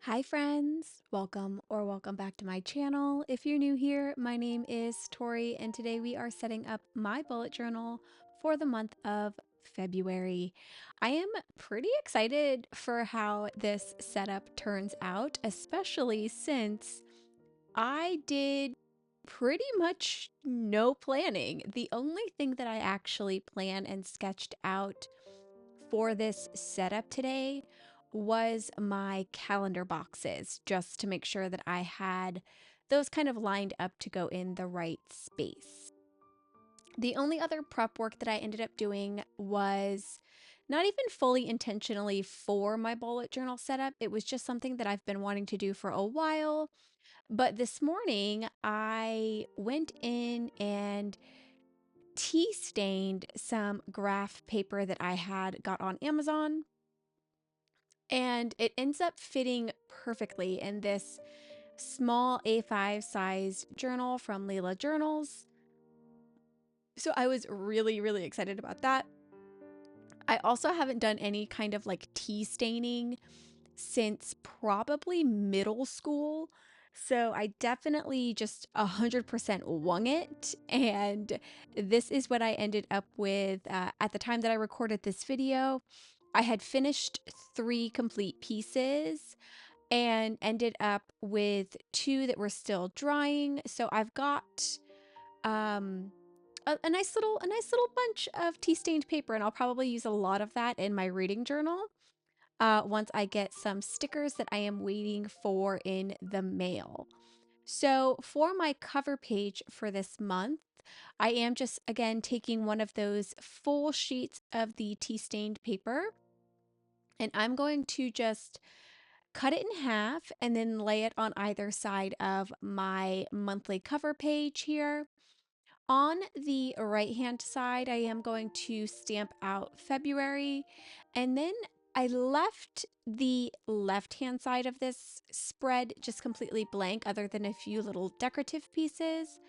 Hi friends, welcome back to my channel. If you're new here, my name is Tori and today we are setting up my bullet journal for the month of February. I am pretty excited for how this setup turns out, especially since I did pretty much no planning. The only thing that I actually planned and sketched out for this setup today was my calendar boxes, just to make sure that I had those kind of lined up to go in the right space. The only other prep work that I ended up doing was not even fully intentionally for my bullet journal setup. It was just something that I've been wanting to do for a while. But this morning, I went in and tea stained some graph paper that I had got on Amazon, and it ends up fitting perfectly in this small A5 size journal from Leela Journals. So I was really excited about that. I also haven't done any kind of like tea staining since probably middle school. So I definitely just 100% wung it. And this is what I ended up with at the time that I recorded this video. I had finished 3 complete pieces and ended up with 2 that were still drying. So I've got um a nice little bunch of tea stained paper, and I'll probably use a lot of that in my reading journal once I get some stickers that I am waiting for in the mail. So for my cover page for this month, I am just again taking one of those full sheets of the tea stained paper, and I'm going to just cut it in half and then lay it on either side of my monthly cover page here. On the right hand side, I am going to stamp out February, and then I left the left hand side of this spread just completely blank other than a few little decorative pieces.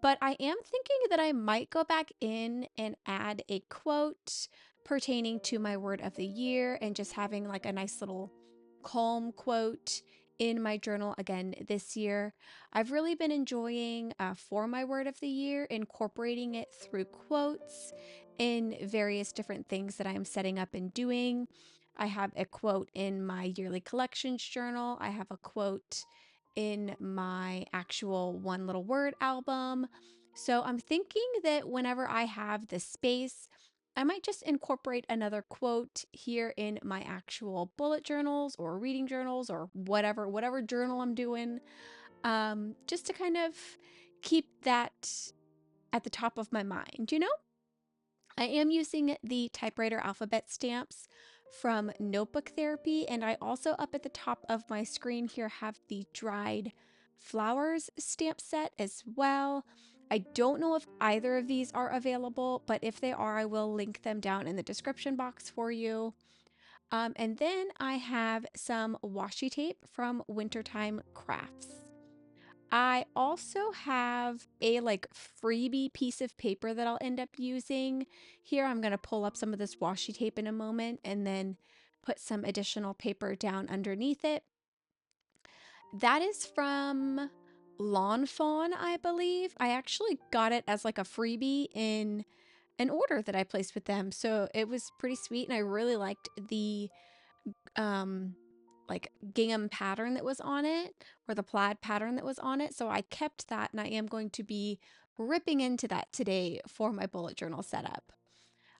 But I am thinking that I might go back in and add a quote pertaining to my word of the year and just having like a nice little calm quote in my journal again this year. I've really been enjoying for my word of the year, incorporating it through quotes in various different things that I'm setting up and doing. I have a quote in my yearly collections journal. I have a quote in my actual one little word album. So I'm thinking that whenever I have the space, I might just incorporate another quote here in my actual bullet journals or reading journals or whatever journal I'm doing, just to kind of keep that at the top of my mind, you know? I am using the typewriter alphabet stamps from Notebook Therapy, and I also up at the top of my screen here have the dried flowers stamp set as well. I don't know if either of these are available, but if they are, I will link them down in the description box for you. And then I have some washi tape from Wintertime Crafts. I also have a like freebie piece of paper that I'll end up using. Here I'm going to pull up some of this washi tape in a moment and then put some additional paper down underneath it. That is from Lawn Fawn, I believe. I actually got it as like a freebie in an order that I placed with them. So it was pretty sweet, and I really liked the um like gingham pattern that was on it, or the plaid pattern that was on it. So I kept that, and I am going to be ripping into that today for my bullet journal setup.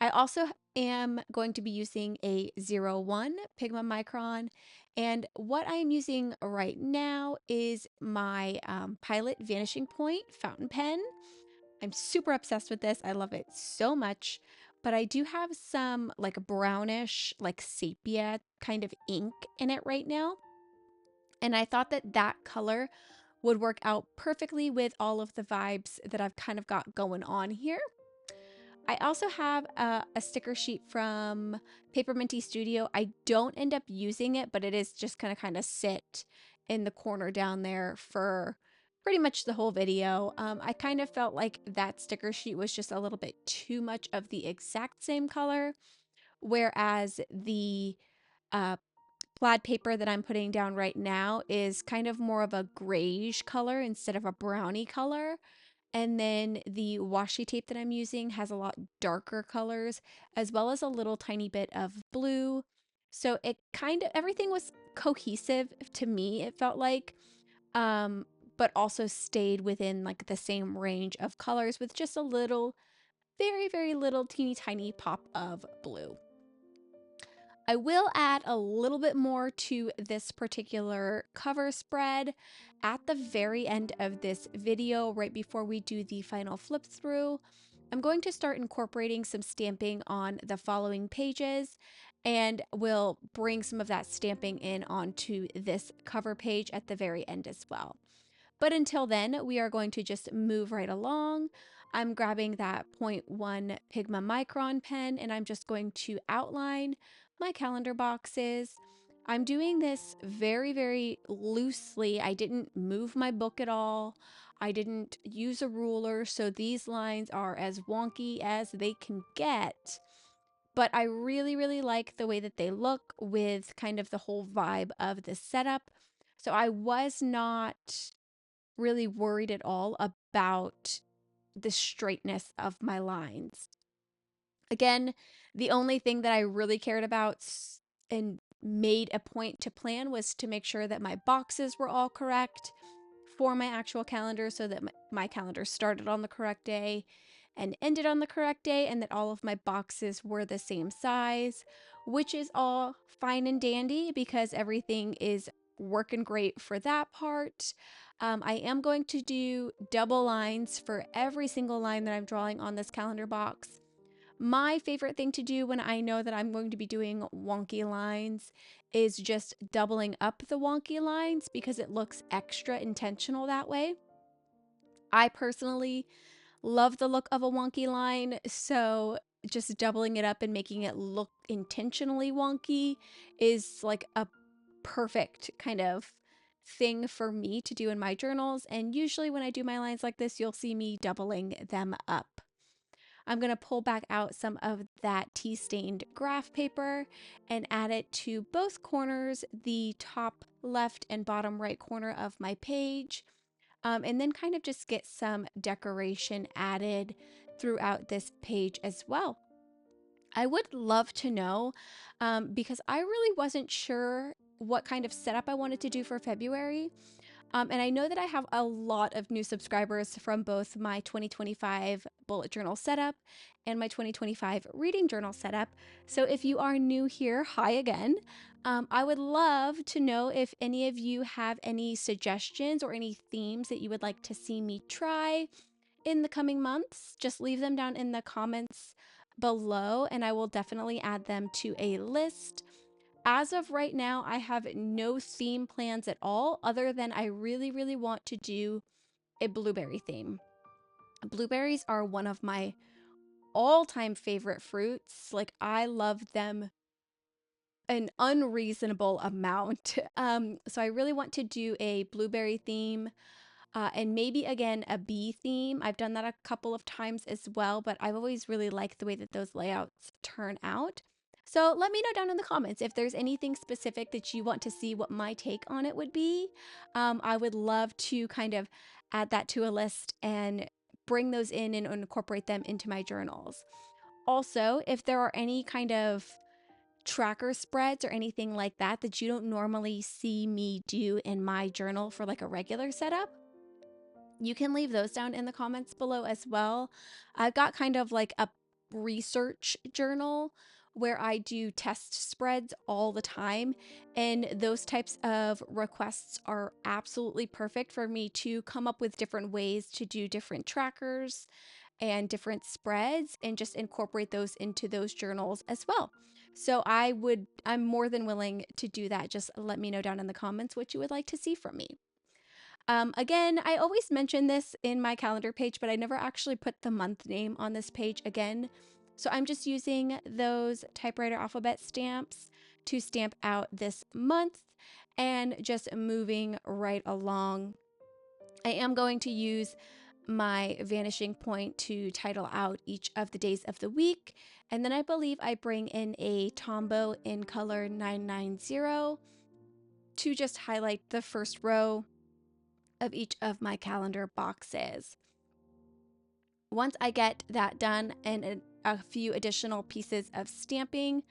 I also am going to be using a 01 Pigma Micron, and what I am using right now is my Pilot Vanishing Point fountain pen. I'm super obsessed with this. I love it so much. But I do have some like brownish, like sepia kind of ink in it right now. And I thought that that color would work out perfectly with all of the vibes that I've kind of got going on here. I also have a sticker sheet from Paper Minty Studio. I don't end up using it, but it is just going to kind of sit in the corner down there for pretty much the whole video. I kind of felt like that sticker sheet was just a little bit too much of the exact same color, whereas the uh, plaid paper that I'm putting down right now is kind of more of a grayish color instead of a brownie color. And then the washi tape that I'm using has a lot darker colors, as well as a little tiny bit of blue. So it kind of, everything was cohesive to me, it felt like, um, but also stayed within like the same range of colors with just a little, very, very little teeny tiny pop of blue. I will add a little bit more to this particular cover spread at the very end of this video, right before we do the final flip through. I'm going to start incorporating some stamping on the following pages, and we'll bring some of that stamping in onto this cover page at the very end as well. But until then, we are going to just move right along. I'm grabbing that 0.1 Pigma Micron pen, and I'm just going to outline my calendar boxes. I'm doing this very, very loosely. I didn't move my book at all. I didn't use a ruler, so these lines are as wonky as they can get. But I really, really like the way that they look with kind of the whole vibe of the setup. So I was not really worried at all about the straightness of my lines. Again, the only thing that I really cared about and made a point to plan was to make sure that my boxes were all correct for my actual calendar, so that my calendar started on the correct day and ended on the correct day, and that all of my boxes were the same size, which is all fine and dandy because everything is working great for that part. I am going to do double lines for every single line that I'm drawing on this calendar box. My favorite thing to do when I know that I'm going to be doing wonky lines is just doubling up the wonky lines because it looks extra intentional that way. I personally love the look of a wonky line, so just doubling it up and making it look intentionally wonky is like a perfect kind of thing for me to do in my journals. And usually when I do my lines like this, you'll see me doubling them up. I'm going to pull back out some of that tea stained graph paper and add it to both corners, the top left and bottom right corner of my page, and then kind of just get some decoration added throughout this page as well. I would love to know, because I really wasn't sure what kind of setup I wanted to do for February. And I know that I have a lot of new subscribers from both my 2025 bullet journal setup and my 2025 reading journal setup. So if you are new here, hi again. I would love to know if any of you have any suggestions or any themes that you would like to see me try in the coming months. Just leave them down in the comments below, and I will definitely add them to a list. As of right now, I have no theme plans at all, other than I really, really want to do a blueberry theme. Blueberries are one of my all-time favorite fruits. Like, I love them an unreasonable amount. So I really want to do a blueberry theme. And maybe again a bee theme. I've done that a couple of times as well, but I've always really liked the way that those layouts turn out. So let me know down in the comments if there's anything specific that you want to see what my take on it would be. I would love to kind of add that to a list and bring those in and incorporate them into my journals. Also, if there are any kind of tracker spreads or anything like that that you don't normally see me do in my journal for like a regular setup, you can leave those down in the comments below as well. I've got kind of like a research journal where I do test spreads all the time, and those types of requests are absolutely perfect for me to come up with different ways to do different trackers and different spreads and just incorporate those into those journals as well. So I'm more than willing to do that. Just let me know down in the comments what you would like to see from me. Again, I always mention this in my calendar page, but I never actually put the month name on this page again. So I'm just using those typewriter alphabet stamps to stamp out this month and just moving right along. I am going to use my vanishing point to title out each of the days of the week And then I believe I bring in a Tombow in color 990 to just highlight the first row of each of my calendar boxes. Once I get that done and a few additional pieces of stamping,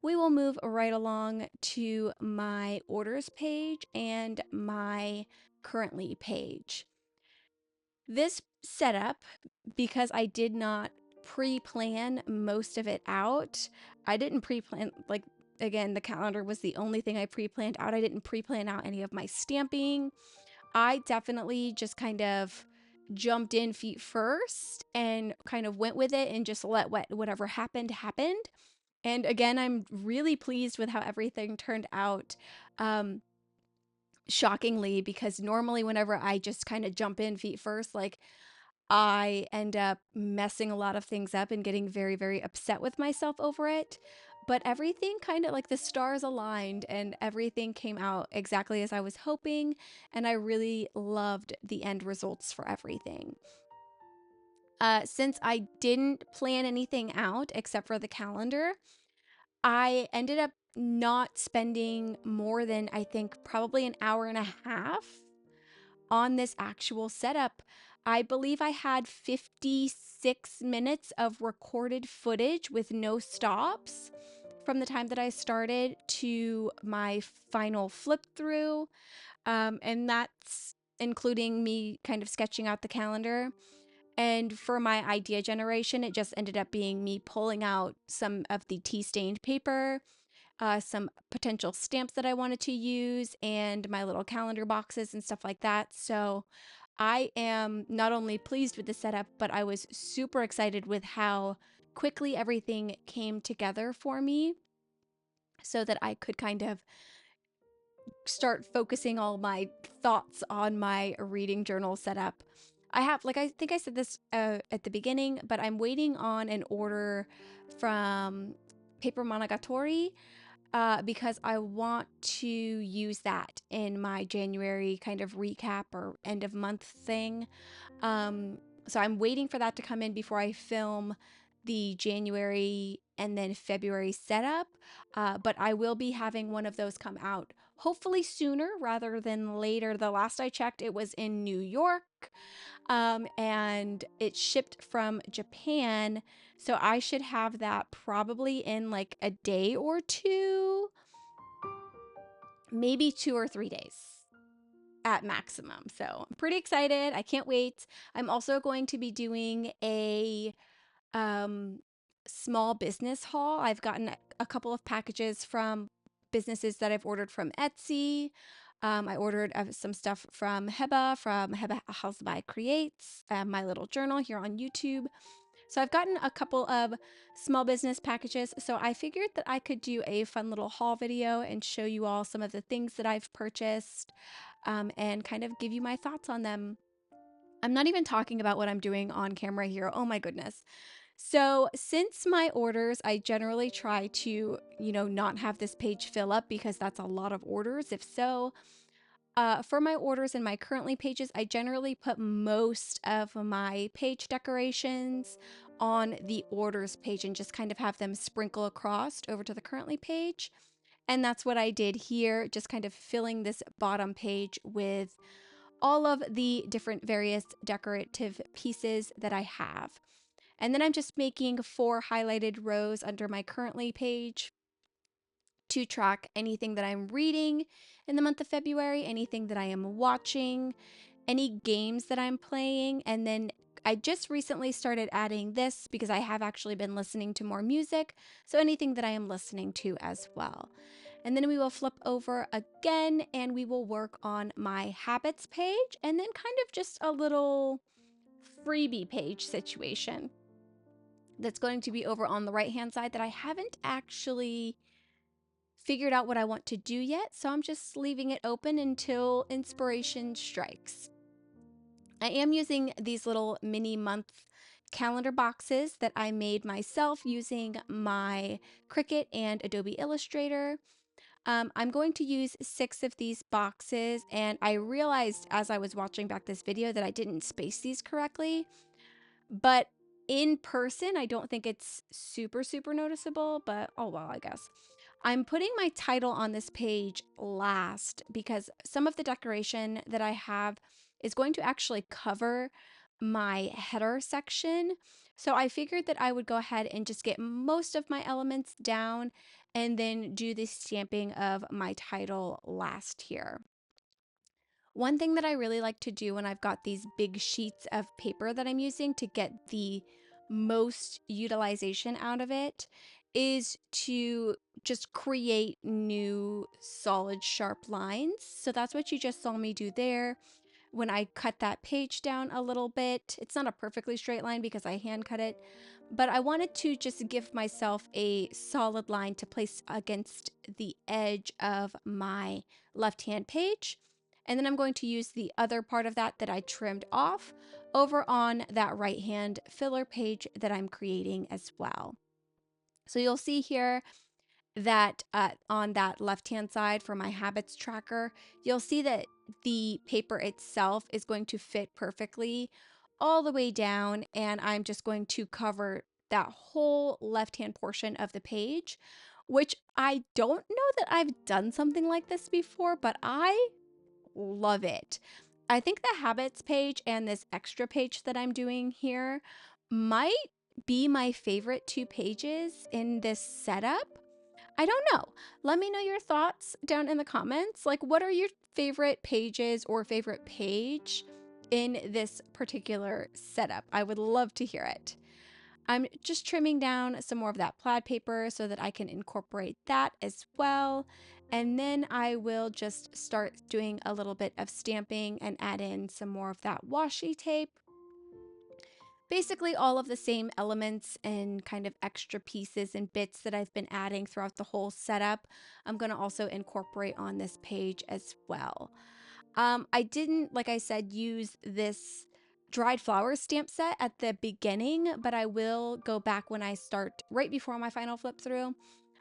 we will move right along to my orders page and my currently page. This setup, because I did not pre-plan most of it out, I didn't pre-plan, like, again, the calendar was the only thing I pre-planned out. I didn't pre-plan out any of my stamping. I definitely just kind of jumped in feet first and kind of went with it and just let whatever happened. And again, I'm really pleased with how everything turned out. Shockingly, because normally whenever I just kind of jump in feet first, like, I end up messing a lot of things up and getting very, very upset with myself over it. But everything kind of like the stars aligned and everything came out exactly as I was hoping. And I really loved the end results for everything. Since I didn't plan anything out except for the calendar, I ended up not spending more than, I think, probably an hour and a half on this actual setup. I believe I had 56 minutes of recorded footage with no stops from the time that I started to my final flip through. And that's including me kind of sketching out the calendar. And for my idea generation, it just ended up being me pulling out some of the tea stained paper, some potential stamps that I wanted to use, and my little calendar boxes and stuff like that. So I am not only pleased with the setup, but I was super excited with how quickly everything came together for me so that I could kind of start focusing all my thoughts on my reading journal setup. I have, like, I think I said this at the beginning, but I'm waiting on an order from Paper Monogatari because I want to use that in my January kind of recap or end of month thing. Um, so I'm waiting for that to come in before I film the January and then February setup. But I will be having one of those come out hopefully sooner rather than later. The last I checked, it was in New York, and it shipped from Japan. So I should have that probably in like a day or two, maybe 2 or 3 days at maximum. So I'm pretty excited. I can't wait. I'm also going to be doing a um, small business haul. I've gotten a couple of packages from businesses that I've ordered from Etsy. I ordered some stuff from Heba House by Creates, my little journal here on YouTube. So I've gotten a couple of small business packages. So I figured that I could do a fun little haul video and show you all some of the things that I've purchased, and kind of give you my thoughts on them. I'm not even talking about what I'm doing on camera here. Oh my goodness. So, since my orders, I generally try to, not have this page fill up because that's a lot of orders. If so, for my orders and my currently pages, I generally put most of my page decorations on the orders page and just kind of have them sprinkle across over to the currently page. And that's what I did here, just kind of filling this bottom page with all of the different various decorative pieces that I have. And then I'm just making 4 highlighted rows under my currently page to track anything that I'm reading in the month of February, anything that I am watching, any games that I'm playing. And then I just recently started adding this because I have actually been listening to more music. So anything that I am listening to as well. And then we will flip over again and we will work on my habits page and then kind of just a little freebie page situation that's going to be over on the right hand side that I haven't actually figured out what I want to do yet. So I'm just leaving it open until inspiration strikes. I am using these little mini month calendar boxes that I made myself using my Cricut and Adobe Illustrator. I'm going to use 6 of these boxes, and I realized as I was watching back this video that I didn't space these correctly, but In person, I don't think it's super, super noticeable, but oh well, I guess. I'm putting my title on this page last because some of the decoration that I have is going to actually cover my header section. So I figured that I would go ahead and just get most of my elements down and then do the stamping of my title last here. One thing that I really like to do when I've got these big sheets of paper that I'm using to get the most utilization out of it is to just create new solid sharp lines. So that's what you just saw me do there. When I cut that page down a little bit, it's not a perfectly straight line because I hand cut it, but I wanted to just give myself a solid line to place against the edge of my left-hand page. And then I'm going to use the other part of that I trimmed off over on that right-hand filler page that I'm creating as well. So you'll see here that on that left-hand side for my habits tracker, you'll see that the paper itself is going to fit perfectly all the way down, and I'm just going to cover that whole left-hand portion of the page, which I don't know that I've done something like this before, but I love it. I think the habits page and this extra page that I'm doing here might be my favorite two pages in this setup. I don't know. Let me know your thoughts down in the comments. Like, what are your favorite pages or favorite page in this particular setup? I would love to hear it. I'm just trimming down some more of that plaid paper so that I can incorporate that as well. And then I will just start doing a little bit of stamping and add in some more of that washi tape. Basically all of the same elements and kind of extra pieces and bits that I've been adding throughout the whole setup, I'm going to also incorporate on this page as well. I didn't, like I said, use this dried flowers stamp set at the beginning, but I will go back when I start right before my final flip through.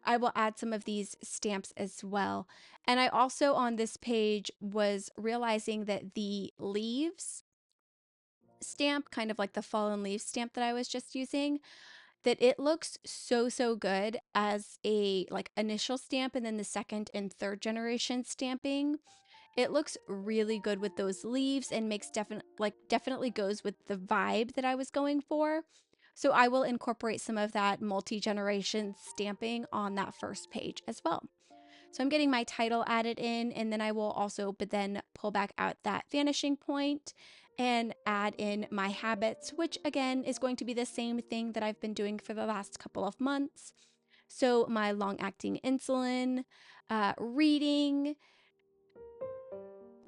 I will add some of these stamps as well. And I also on this page was realizing that the leaves stamp, kind of like the fallen leaves stamp that I was just using, that it looks so good as a like initial stamp and then the second and third generation stamping. It looks really good with those leaves and makes definitely goes with the vibe that I was going for. So I will incorporate some of that multi-generation stamping on that first page as well. So I'm getting my title added in, and then I will also but then pull back out that vanishing point and add in my habits, which again is going to be the same thing that I've been doing for the last couple of months. So my long-acting insulin, reading,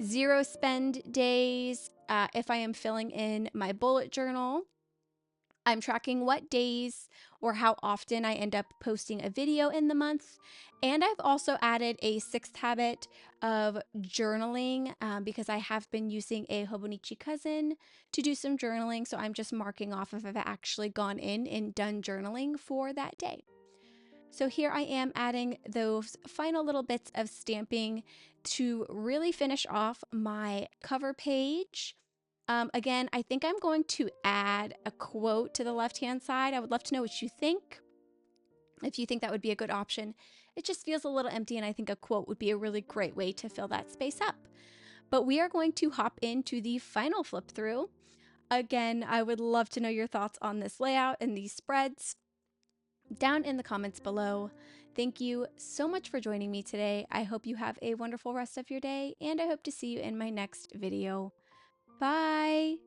zero spend days. If I am filling in my bullet journal, I'm tracking what days or how often I end up posting a video in the month. And I've also added a sixth habit of journaling because I have been using a Hobonichi cousin to do some journaling. So I'm just marking off if I've actually gone in and done journaling for that day. So here I am adding those final little bits of stamping to really finish off my cover page. Again, I think I'm going to add a quote to the left-hand side. I would love to know what you think. If you think that would be a good option. It just feels a little empty, and I think a quote would be a really great way to fill that space up. But we are going to hop into the final flip through. Again, I would love to know your thoughts on this layout and these spreads down in the comments below. Thank you so much for joining me today. I hope you have a wonderful rest of your day, and I hope to see you in my next video. Bye!